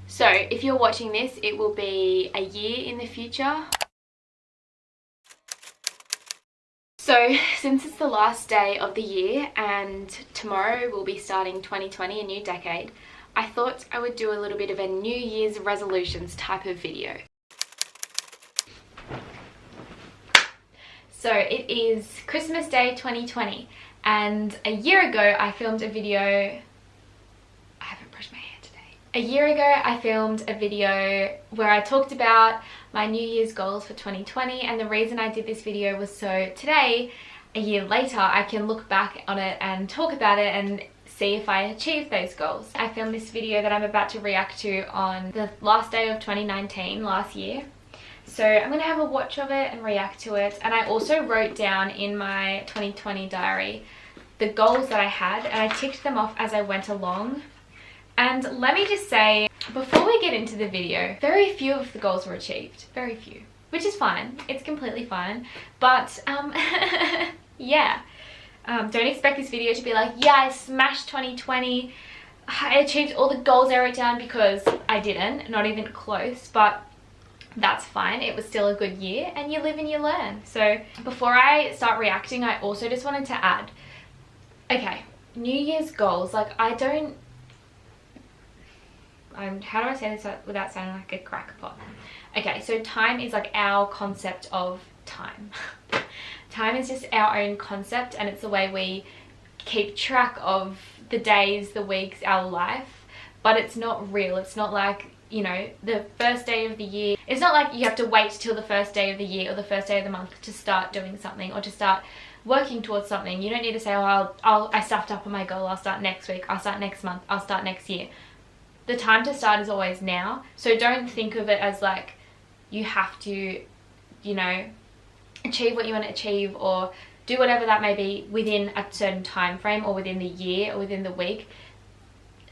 So if you're watching this, it will be a year in the future. So since it's the last day of the year and tomorrow we'll be starting 2020, a new decade, I thought I would do a little bit of a New Year's resolutions type of video. So it is Christmas Day 2020, and a year ago I filmed a video. I haven't brushed my hair today. A year ago I filmed a video where I talked about my New Year's goals for 2020, and the reason I did this video was so today, a year later, I can look back on it and talk about it and see if I achieved those goals. I filmed this video that I'm about to react to on the last day of 2019, last year. So I'm going to have a watch of it and react to it. And I also wrote down in my 2020 diary the goals that I had, and I ticked them off as I went along. And let me just say, before we get into the video, very few of the goals were achieved. Very few. Which is fine. It's completely fine. But, yeah. Don't expect this video to be like, yeah, I smashed 2020. I achieved all the goals I wrote down, because I didn't. Not even close. But that's fine. It was still a good year, and you live and you learn. So before I start reacting, I also just wanted to add, okay, New Year's goals, like how do I say this without sounding like a crackpot? Okay, so time is like our concept of time. Time is just our own concept, and it's the way we keep track of the days, the weeks, our life, but it's not real. It's not like, you know, the first day of the year. It's not like you have to wait till the first day of the year or the first day of the month to start doing something or to start working towards something. You don't need to say, oh, I stuffed up on my goal, I'll start next week, I'll start next month, I'll start next year. The time to start is always now. So don't think of it as like you have to, you know, achieve what you want to achieve or do whatever that may be within a certain time frame or within the year or within the week.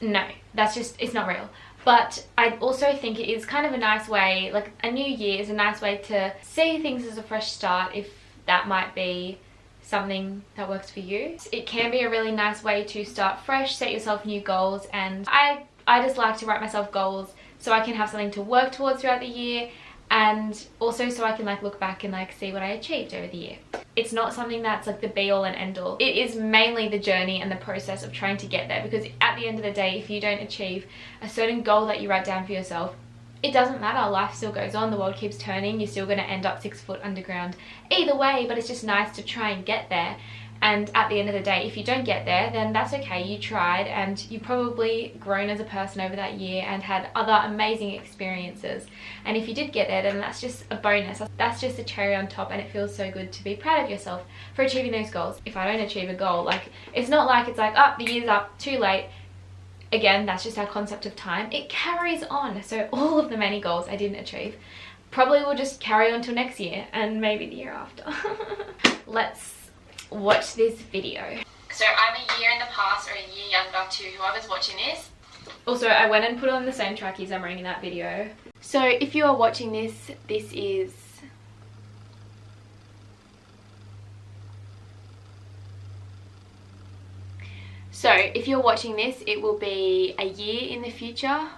No, that's just, it's not real. But I also think it is kind of a nice way, like a new year is a nice way to see things as a fresh start, if that might be something that works for you. It can be a really nice way to start fresh, set yourself new goals, and I just like to write myself goals so I can have something to work towards throughout the year, and also so I can like look back and like see what I achieved over the year. It's not something that's like the be all and end all. It is mainly the journey and the process of trying to get there, because at the end of the day, if you don't achieve a certain goal that you write down for yourself, it doesn't matter. Life still goes on, the world keeps turning, you're still going to end up 6 foot underground either way, but it's just nice to try and get there. And at the end of the day, if you don't get there, then that's okay, you tried, and you probably grown as a person over that year and had other amazing experiences. And if you did get there, then that's just a bonus. That's just a cherry on top, and it feels so good to be proud of yourself for achieving those goals. If I don't achieve a goal, like, it's not like it's like, oh, the year's up, too late. Again, that's just our concept of time. It carries on. So all of the many goals I didn't achieve probably will just carry on till next year and maybe the year after. Let's watch this video. So I'm a year in the past or a year younger to whoever's watching this. Also, I went and put on the same trackies I'm wearing in that video. So if you are watching this, this is it will be a year in the future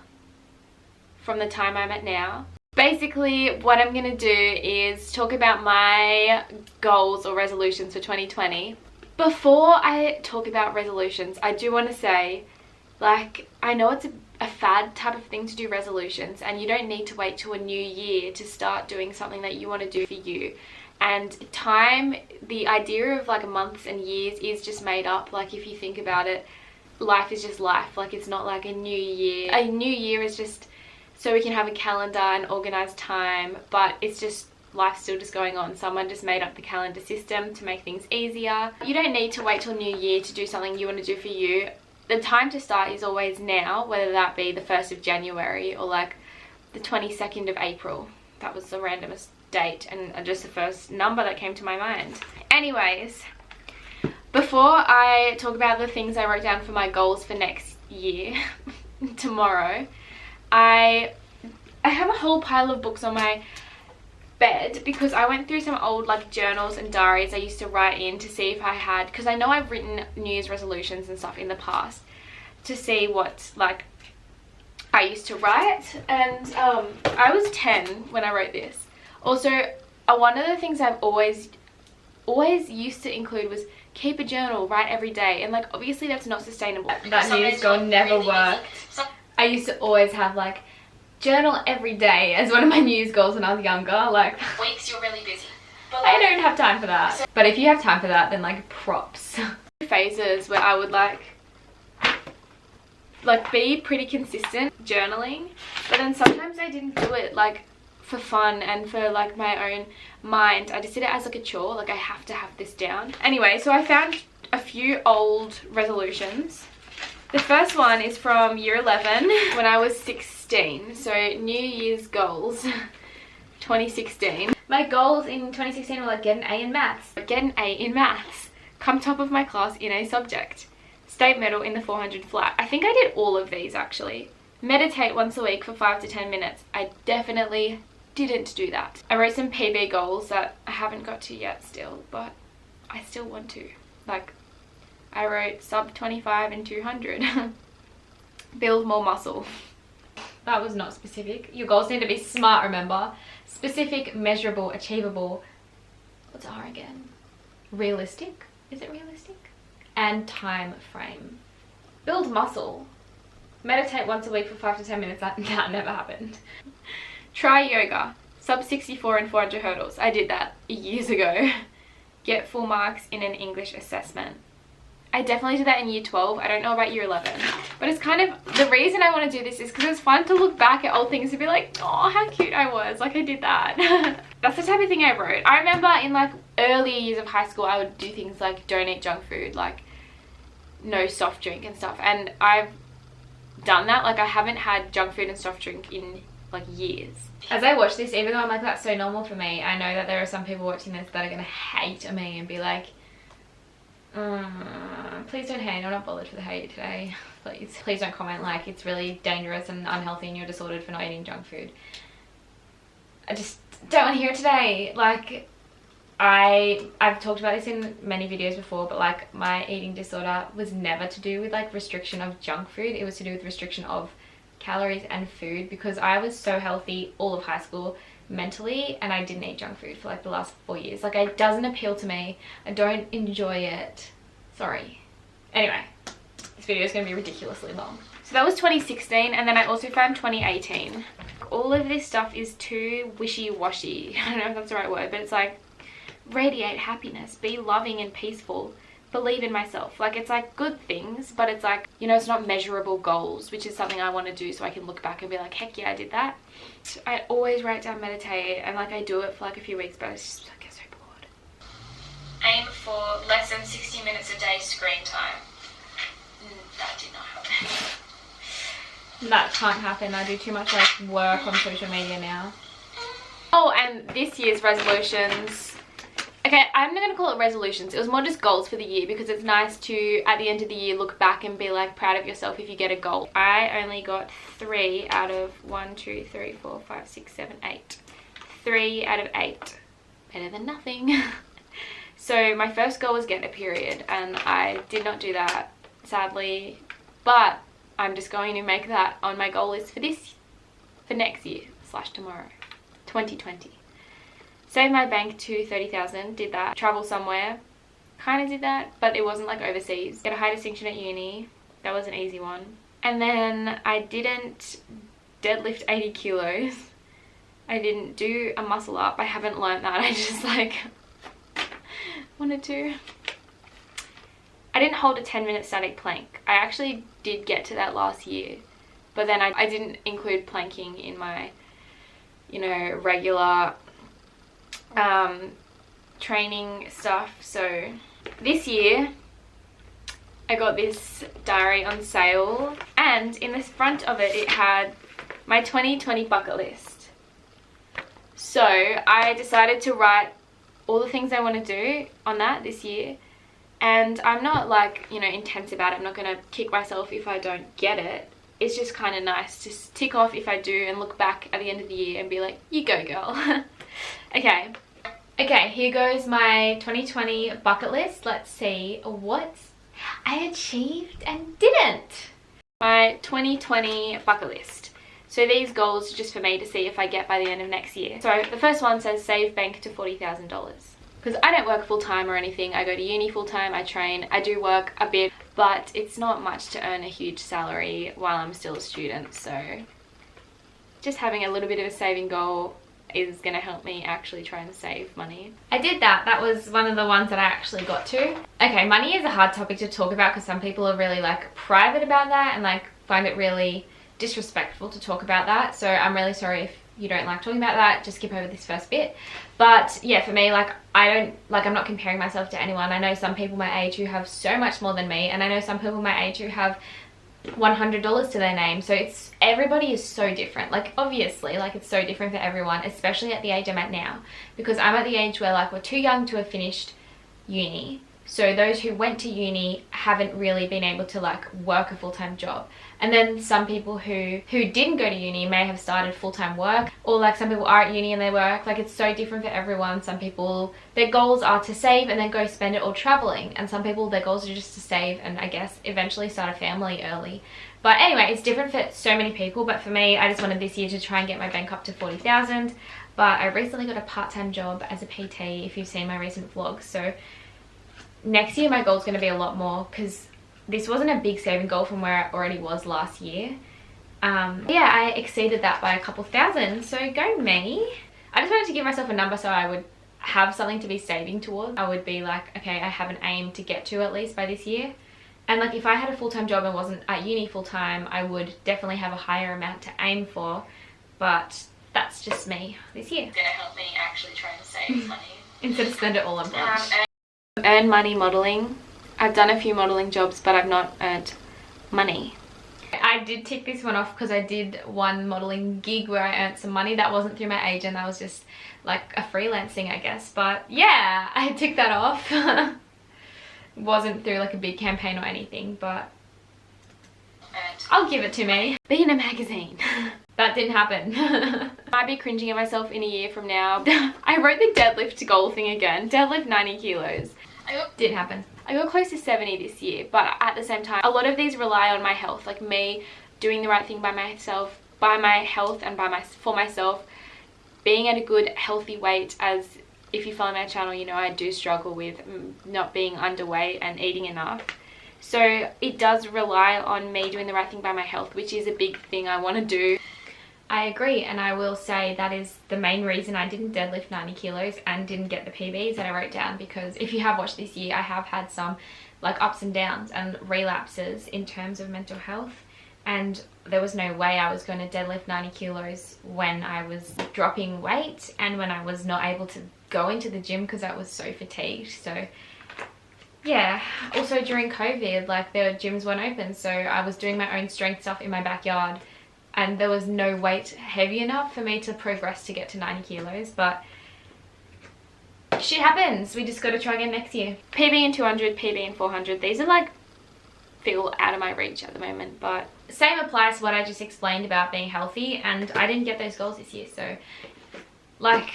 from the time I'm at now. Basically, what I'm going to do is talk about my goals or resolutions for 2020. Before I talk about resolutions, I do want to say, like, I know it's a fad type of thing to do resolutions, and you don't need to wait till a new year to start doing something that you want to do for you. And time, the idea of like months and years is just made up. Like, if you think about it, life is just life. Like, it's not like a new year. A new year is just so we can have a calendar and organize time, but it's just life's still just going on. Someone just made up the calendar system to make things easier. You don't need to wait till New Year to do something you want to do for you. The time to start is always now, whether that be the 1st of January or like the 22nd of April. That was the randomest date and just the first number that came to my mind. Anyways, before I talk about the things I wrote down for my goals for next year, tomorrow, I have a whole pile of books on my bed because I went through some old like journals and diaries I used to write in to see if I had, because I know I've written New Year's resolutions and stuff in the past, to see what like I used to write, and I was 10 when I wrote this. Also, one of the things I've always used to include was keep a journal, write every day, and like obviously that's not sustainable. That news goal never worked. I used to always have like journal every day as one of my news goals when I was younger. Like weeks you're really busy, but I don't have time for that. But if you have time for that, then like props. Phases where I would like be pretty consistent journaling, but then sometimes I didn't do it like for fun and for like my own mind. I just did it as like a chore, like I have to have this down. Anyway, so I found a few old resolutions. The first one is from year 11 when I was 16, so New Year's goals 2016. My goals in 2016 were like get an A in maths, come top of my class in a subject, state medal in the 400 flat. I think I did all of these actually. Meditate once a week for 5 to 10 minutes. I definitely didn't do that. I wrote some PB goals that I haven't got to yet still, but I still want to. Like, I wrote sub 25 and 200. Build more muscle. That was not specific. Your goals need to be SMART, remember. Specific, measurable, achievable. What's R again? Realistic? Is it realistic? And time frame. Build muscle. Meditate once a week for 5 to 10 minutes. That never happened. Try yoga. Sub 64 and 400 hurdles. I did that years ago. Get full marks in an English assessment. I definitely did that in year 12. I don't know about year 11. But it's kind of, the reason I want to do this is because it's fun to look back at old things and be like, oh, how cute I was. Like I did that. That's the type of thing I wrote. I remember in like earlier years of high school, I would do things like don't eat junk food, like no soft drink and stuff. And I've done that. Like I haven't had junk food and soft drink in like years. As I watch this, even though I'm like that's so normal for me, I know that there are some people watching this that are gonna hate me and be like, please don't hate, I'm not bothered for the hate today. Please don't comment like it's really dangerous and unhealthy and you're disordered for not eating junk food. I just don't want to hear it today. Like I've talked about this in many videos before, but like my eating disorder was never to do with like restriction of junk food. It was to do with restriction of calories and food, because I was so healthy all of high school mentally and I didn't eat junk food for like the last 4 years. Like it doesn't appeal to me. I don't enjoy it. Sorry. Anyway, this video is going to be ridiculously long. So that was 2016, and then I also found 2018. All of this stuff is too wishy-washy. I don't know if that's the right word, but it's like radiate happiness, be loving and peaceful, believe in myself. Like it's like good things, but it's like, you know, it's not measurable goals, which is something I want to do so I can look back and be like, heck yeah, I did that. I always write down meditate, and like I do it for like a few weeks, but it's just I get so bored. Aim for less than 60 minutes a day screen time. That did not happen. That can't happen. I do too much like work on social media now. Oh, and this year's resolutions. Okay, I'm not going to call it resolutions. It was more just goals for the year, because it's nice to, at the end of the year, look back and be like proud of yourself if you get a goal. I only got 3 out of 1, 2, 3, 4, 5, 6, 7, 8. 3 out of 8. Better than nothing. So my first goal was get a period, and I did not do that, sadly. But I'm just going to make that on my goal list for next year / tomorrow, 2020. Save my bank to 30,000, did that. Travel somewhere, kind of did that, but it wasn't like overseas. Get a high distinction at uni, that was an easy one. And then I didn't deadlift 80 kilos. I didn't do a muscle up. I haven't learned that. I just like wanted to. I didn't hold a 10-minute static plank. I actually did get to that last year, but then I didn't include planking in my, you know, regular training stuff. So this year I got this diary on sale, and in the front of it, it had my 2020 bucket list. So I decided to write all the things I want to do on that this year. And I'm not like, you know, intense about it. I'm not going to kick myself if I don't get it. It's just kind of nice to tick off if I do and look back at the end of the year and be like, you go girl. Okay, here goes my 2020 bucket list. Let's see what I achieved and didn't. My 2020 bucket list. So these goals are just for me to see if I get by the end of next year. So the first one says save bank to $40,000. Because I don't work full-time or anything. I go to uni full-time, I train, I do work a bit, but it's not much to earn a huge salary while I'm still a student. So just having a little bit of a saving goal is going to help me actually try and save money. I did that. That was one of the ones that I actually got to. Okay, money is a hard topic to talk about because some people are really like private about that and like find it really disrespectful to talk about that. So I'm really sorry if you don't like talking about that. Just skip over this first bit. But yeah, for me, like I'm not comparing myself to anyone. I know some people my age who have so much more than me, and I know some people my age who have $100 to their name. So everybody is so different. Like obviously, like it's so different for everyone, especially at the age I'm at now, because I'm at the age where like we're too young to have finished uni. So those who went to uni haven't really been able to like work a full-time job. And then some people who didn't go to uni may have started full-time work, or like some people are at uni and they work. Like it's so different for everyone. Some people, their goals are to save and then go spend it all traveling, and some people their goals are just to save and I guess eventually start a family early. But anyway, it's different for so many people. But for me, I just wanted this year to try and get my bank up to 40,000. But I recently got a part-time job as a PT, if you've seen my recent vlogs. So next year my goal is going to be a lot more, because this wasn't a big saving goal from where I already was last year. Yeah, I exceeded that by a couple thousand, so go me. I just wanted to give myself a number so I would have something to be saving towards. I would be like, okay, I have an aim to get to at least by this year. And like if I had a full-time job and wasn't at uni full-time, I would definitely have a higher amount to aim for. But that's just me this year. It's gonna help me actually try and save money. Instead of spend it all on brunch. Earn money modelling. I've done a few modelling jobs, but I've not earned money. I did tick this one off because I did one modelling gig where I earned some money. That wasn't through my agent, that was just like a freelancing, I guess. But yeah, I ticked that off. Wasn't through like a big campaign or anything, but I'll give it to me. Be in a magazine. That didn't happen. Might be cringing at myself in a year from now. I wrote the deadlift goal thing again. Deadlift 90 kilos. Didn't happen. I got close to 70 this year, but at the same time, a lot of these rely on my health, like me doing the right thing by myself, by my health and for myself, being at a good healthy weight. As if you follow my channel, you know I do struggle with not being underweight and eating enough. So it does rely on me doing the right thing by my health, which is a big thing I want to do. I agree, and I will say that is the main reason I didn't deadlift 90 kilos and didn't get the PBs that I wrote down, because if you have watched this year, I have had some like ups and downs and relapses in terms of mental health, and there was no way I was going to deadlift 90 kilos when I was dropping weight and when I was not able to go into the gym because I was so fatigued. So yeah, also during COVID, like the gyms weren't open, so I was doing my own strength stuff in my backyard, and there was no weight heavy enough for me to progress to get to 90 kilos. But shit happens. We just got to try again next year. PB in 200, PB in 400. These are like, feel out of my reach at the moment. But same applies to what I just explained about being healthy. And I didn't get those goals this year. So like,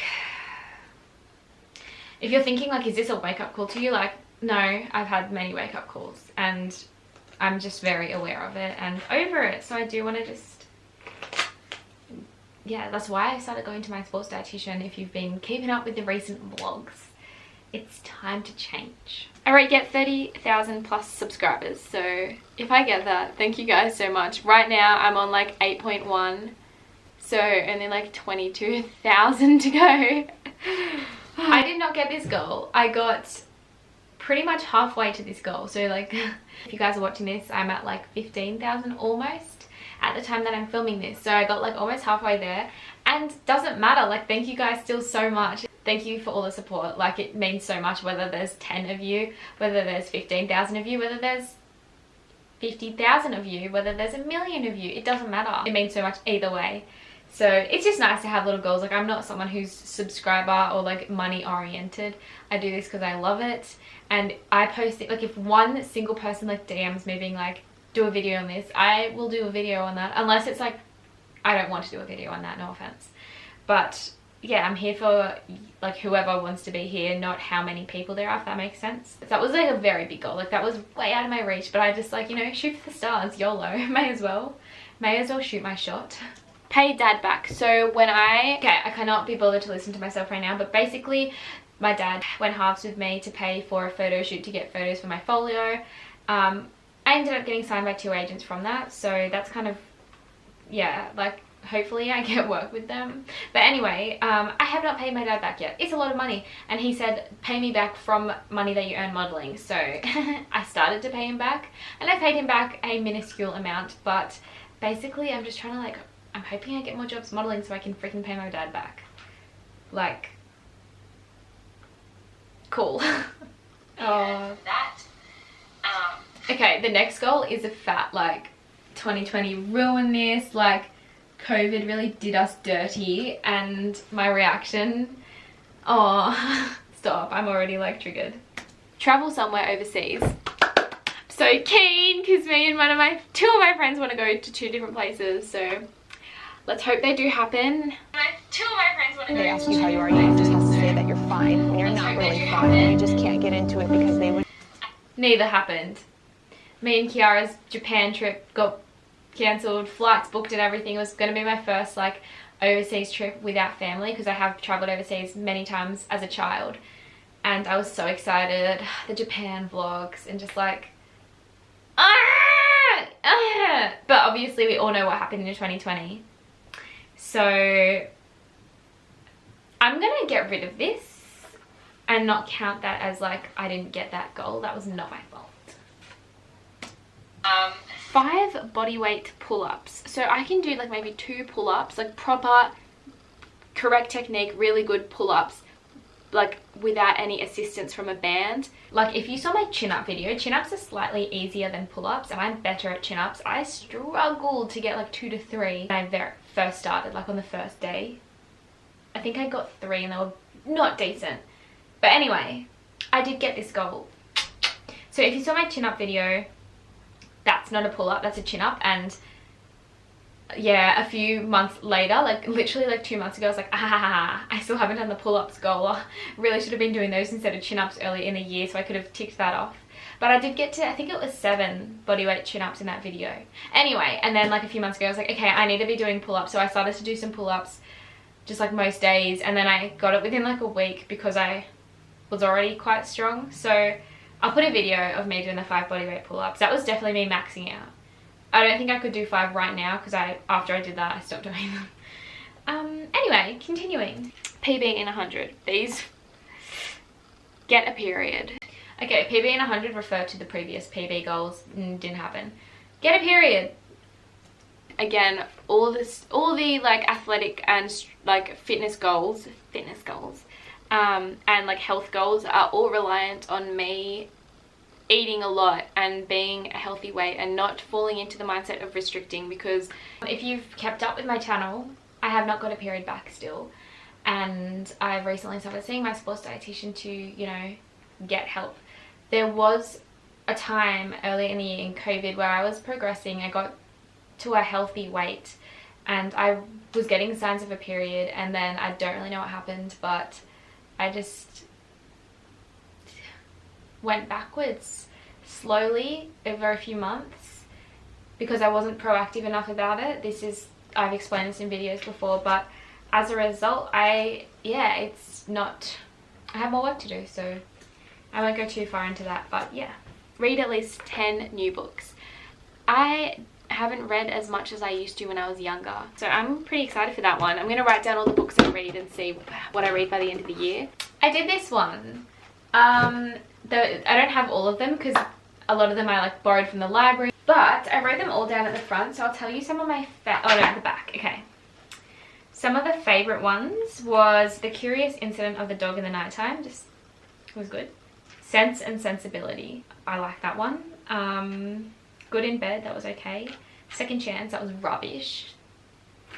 if you're thinking like, is this a wake up call to you? Like, no, I've had many wake up calls and I'm just very aware of it and over it. So I do want to just, yeah, that's why I started going to my sports dietitian. If you've been keeping up with the recent vlogs, it's time to change. I wrote get 30,000 plus subscribers. So if I get that, thank you guys so much. Right now I'm on like 8.1, so only like 22,000 to go. I did not get this goal. I got pretty much halfway to this goal. So like, if you guys are watching this, I'm at like 15,000 almost at the time that I'm filming this. So I got like almost halfway there, and doesn't matter, like thank you guys still so much. Thank you for all the support. Like it means so much, whether there's 10 of you, whether there's 15,000 of you, whether there's 50,000 of you, whether there's 1 million of you, it doesn't matter. It means so much either way. So it's just nice to have little goals. Like I'm not someone who's subscriber or like money oriented. I do this because I love it, and I post it. Like if one single person like DMs me being like, do a video on this, I will do a video on that, unless it's like I don't want to do a video on that, no offense. But yeah, I'm here for like whoever wants to be here, not how many people there are, if that makes sense. That was like a very big goal. Like that was way out of my reach, but I just like, you know, shoot for the stars, YOLO. May as well shoot my shot. Pay dad back. So when I cannot be bothered to listen to myself right now, but basically my dad went halves with me to pay for a photo shoot to get photos for my folio. I ended up getting signed by 2 agents from that, so that's kind of, yeah, like hopefully I get work with them. But anyway, I have not paid my dad back yet. It's a lot of money, and he said pay me back from money that you earn modeling. So I started to pay him back, and I paid him back a minuscule amount, but basically I'm just trying to like, I'm hoping I get more jobs modeling so I can freaking pay my dad back. Like, cool. Oh. Okay, the next goal is a fat, like, 2020 ruined this, like, COVID really did us dirty, and my reaction, oh, stop, I'm already, like, triggered. Travel somewhere overseas. So keen, because me and two of my friends want to go to 2 different places, so let's hope they do happen. Two of my friends want to go. They ask you how you are, you just have to say that you're fine when you're not really fine. You just can't get into it because they would. Neither happened. Me and Kiara's Japan trip got cancelled, flights booked and everything. It was going to be my first like overseas trip without family, because I have travelled overseas many times as a child, and I was so excited. The Japan vlogs and just like but obviously we all know what happened in 2020, so I'm gonna get rid of this and not count that as like I didn't get that goal. That was not my fault. 5 bodyweight pull-ups. So I can do like maybe 2 pull-ups, like proper, correct technique, really good pull-ups, like without any assistance from a band. Like if you saw my chin-up video, chin-ups are slightly easier than pull-ups, and I'm better at chin-ups. I struggled to get like 2 to 3 when I first started, like on the first day. I think I got 3 and they were not decent. But anyway, I did get this goal. So if you saw my chin-up video, that's not a pull-up, that's a chin-up. And yeah, a few months later, like literally like 2 months ago, I was like, I still haven't done the pull-ups goal. I really should have been doing those instead of chin-ups early in the year, so I could have ticked that off. But I did get to, I think it was 7 bodyweight chin-ups in that video. Anyway, and then like a few months ago, I was like, okay, I need to be doing pull-ups. So I started to do some pull-ups just like most days, and then I got it within like a week because I was already quite strong. So I'll put a video of me doing the 5 bodyweight pull-ups. That was definitely me maxing out. I don't think I could do 5 right now because after I did that, I stopped doing them. Anyway, continuing. PB in 100. These get a period. Okay, PB in 100 referred to the previous PB goals. Didn't happen. Get a period. Again, all the like athletic and like fitness goals, and like health goals are all reliant on me eating a lot and being a healthy weight and not falling into the mindset of restricting. Because if you've kept up with my channel, I have not got a period back still, and I've recently started seeing my sports dietitian to, you know, get help. There was a time early in the year in COVID where I was progressing. I got to a healthy weight and I was getting signs of a period, and then I don't really know what happened, but I just went backwards slowly over a few months because I wasn't proactive enough about it. I've explained this in videos before, but as a result, I have more work to do, so I won't go too far into that. But yeah, read at least 10 new books. I haven't read as much as I used to when I was younger, so I'm pretty excited for that one. I'm going to write down all the books I read and see what I read by the end of the year. I did this one. I don't have all of them because a lot of them I like borrowed from the library, but I wrote them all down at the front, so I'll tell you some of my at the back. Okay, some of the favorite ones was The Curious Incident of the Dog in the Nighttime. Just was good. Sense and Sensibility, I like that one. Good in Bed, that was okay. Second Chance, that was rubbish.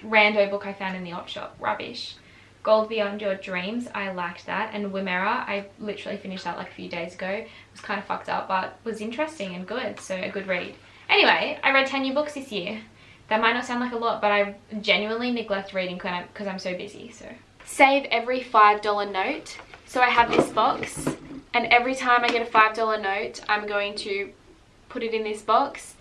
Rando book I found in the op shop, rubbish. Gold Beyond Your Dreams, I liked that. And Woomera, I literally finished that like a few days ago. It was kind of fucked up, but was interesting and good, so a good read. Anyway, I read 10 new books this year. That might not sound like a lot, but I genuinely neglect reading because I'm so busy, so. save every $5 note. So I have this box, and every time I get a $5 note, I'm going to put it in this box.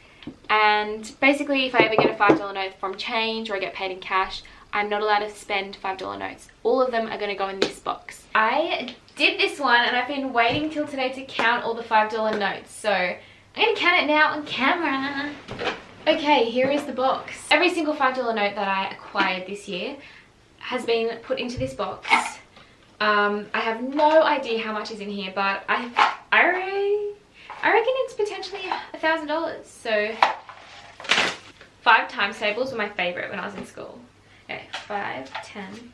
And basically, if I ever get a $5 note from change or I get paid in cash, I'm not allowed to spend $5 notes. All of them are going to go in this box. I did this one, and I've been waiting till today to count all the $5 notes. So I'm going to count it now on camera. Okay, here is the box. Every single $5 note that I acquired this year has been put into this box. I have no idea how much is in here, but I reckon it's potentially $1,000. So 5 times tables were my favorite when I was in school. Okay, 5, 10,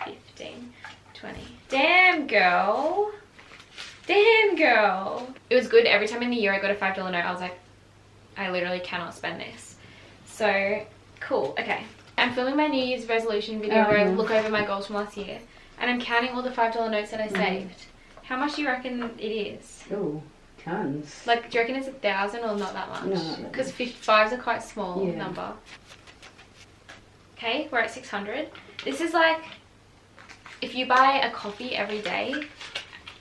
15, 20. Damn, girl. Damn, girl. It was good. Every time in the year I got a $5 note, I was like, I literally cannot spend this. So, cool. Okay. I'm filming my New Year's resolution video where I look over my goals from last year. And I'm counting all the $5 notes that I saved. How much do you reckon it is? Oh, tons. Like, do you reckon it's 1,000 or not that much? No. Because 55s are quite a small Yeah. number. Okay, we're at 600. This is like, if you buy a coffee every day,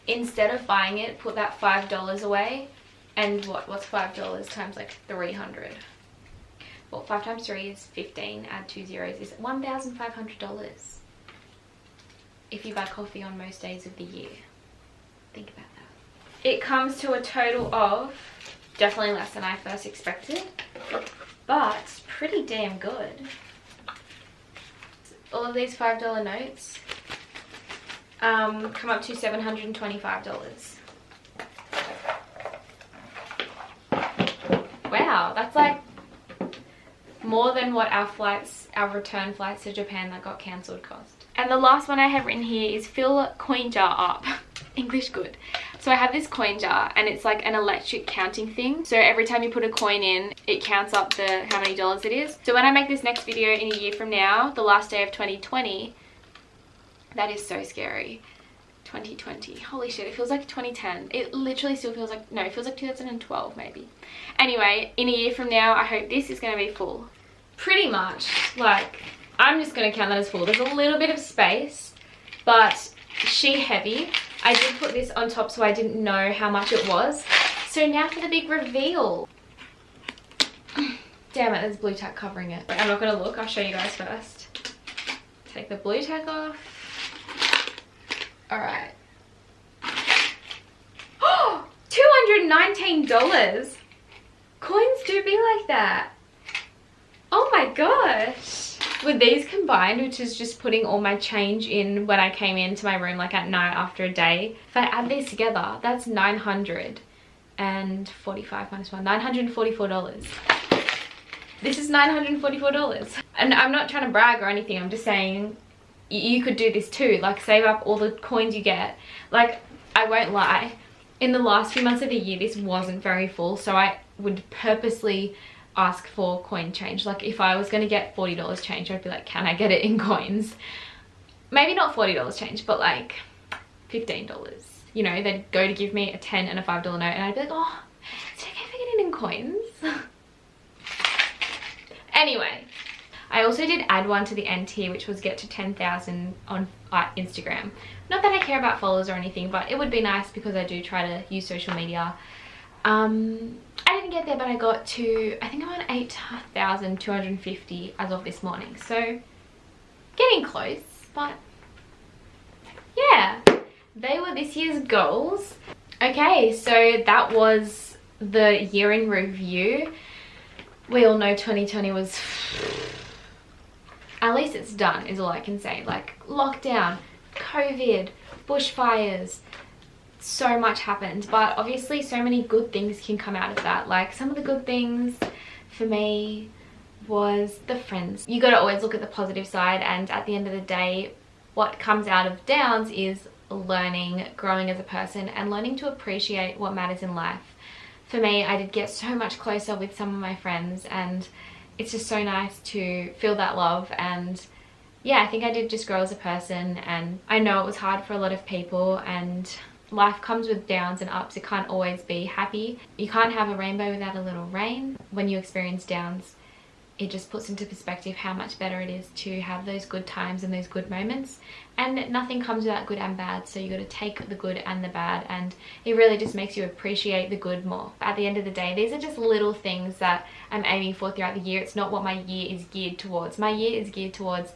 instead of buying it, put that $5 away. And what's $5 times like 300? Well, 5 times 3 is 15, add 2 zeros is $1,500. If you buy coffee on most days of the year. Think about that. It comes to a total of definitely less than I first expected, but pretty damn good. All of these $5 notes come up to $725. Wow, that's like more than what our return flights to Japan that got cancelled cost. And the last one I have written here is fill coin jar up. English good. So I have this coin jar, and it's like an electric counting thing. So every time you put a coin in, it counts up how many dollars it is. So when I make this next video in a year from now, the last day of 2020, that is so scary. 2020. Holy shit, it feels like 2010. It literally still feels like, no, it feels like 2012 maybe. Anyway, in a year from now, I hope this is going to be full. Pretty much, like, I'm just going to count that as full. There's a little bit of space, but she heavy. I did put this on top so I didn't know how much it was. So now for the big reveal. Damn it, there's blue tack covering it. I'm not going to look, I'll show you guys first. Take the blue tack off. Alright. Oh, $219. Coins do be like that. Oh my gosh. With these combined, which is just putting all my change in when I came into my room like at night after a day, if I add these together, that's $945 minus 1, $944. This is $944. And I'm not trying to brag or anything, I'm just saying you could do this too. Like, save up all the coins you get. Like, I won't lie, in the last few months of the year, this wasn't very full, so I would purposely ask for coin change. Like, if I was going to get $40 change, I'd be like, can I get it in coins? Maybe not $40 change, but like $15. You know, they'd go to give me a $10 and a $5 note, and I'd be like, oh, is it okay if I get it in coins? Anyway, I also did add one to the end here, which was get to 10,000 on Instagram. Not that I care about followers or anything, but it would be nice because I do try to use social media. I didn't get there, but I got to, I think I'm on 8,250 as of this morning. So getting close, but yeah, they were this year's goals. Okay, so that was the year in review. We all know 2020 was, at least it's done is all I can say. Like, lockdown, COVID, bushfires, so much happened, but obviously so many good things can come out of that. Like, some of the good things for me was the friends. You got to always look at the positive side, and at the end of the day, what comes out of downs is learning, growing as a person, and learning to appreciate what matters in life. For me, I did get so much closer with some of my friends, and it's just so nice to feel that love. And yeah, I think I did just grow as a person, and I know it was hard for a lot of people, and life comes with downs and ups. It can't always be happy. You can't have a rainbow without a little rain. When you experience downs, it just puts into perspective how much better it is to have those good times and those good moments. And nothing comes without good and bad, so you got to take the good and the bad, and it really just makes you appreciate the good more. At the end of the day, these are just little things that I'm aiming for throughout the year. It's not what my year is geared towards. My year is geared towards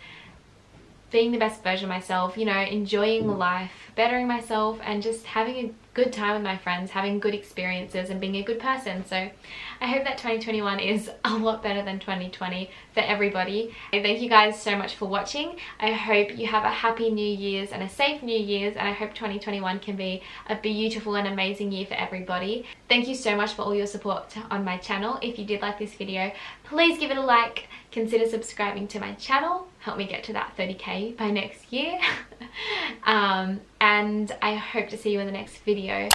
being the best version of myself, you know, enjoying life, bettering myself, and just having a good time with my friends, having good experiences and being a good person. So I hope that 2021 is a lot better than 2020 for everybody. Thank you guys so much for watching. I hope you have a happy New Year's and a safe New Year's, and I hope 2021 can be a beautiful and amazing year for everybody. Thank you so much for all your support on my channel. If you did like this video, please give it a like. Consider subscribing to my channel. Help me get to that 30k by next year. And I hope to see you in the next video.